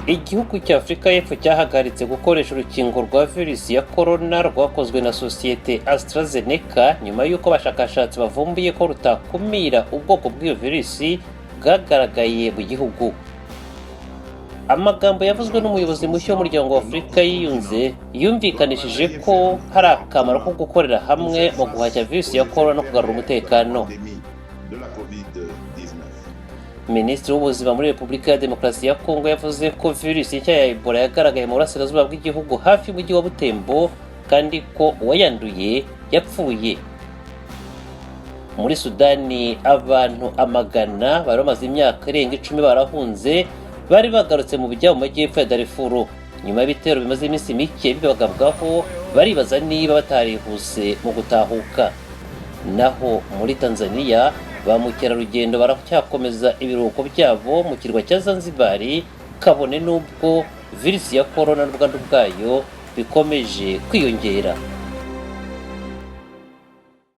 Igihugu cya Afurika y'Epfo cyahagaritse gukoresha urukingo rwa virusi ya corona rwakozwe na sosiyete AstraZeneca nyuma y'uko abashakashatsi bavumbuye ko rutakumira ubwoko bw'iyo virusi bwagaragaye mu gihugu. Amagambo yavuzwe n'umuyobozi mushya w'umuryango wa Afurika yiyunze yumvikanishije ko hari akamaro ko gukorera hamwe mu guhashya virusi ya corona no kugarura umutekano. Minisitiri w'ubuzima muri Repubulika ya Demokarasi ya Kongo yavuze ko virusi nshya ya Ebola yagaragaye mu burasirazuba bw'igihugu hafi y'umujyi wa Butembo kandi ko uwayanduye yapfuye. Muri Sudani abantu amagana bari bamaze imyaka irenga 10 barahunze bari bagarutse mu bijya mu majyepfo ya Darfur nyuma y'ibitero bimaze iminsi mike bibagabwaho baribaza niba batarihuse mu gutahuka. Naho muri Tanzania ba mukerarugendo baracyakomeza ibiruhuko byabo mu kirwa cya Zanzibar kabone n'ubwo virusi ya corona n'ubwandu bwayo bikomeje kwiyongera.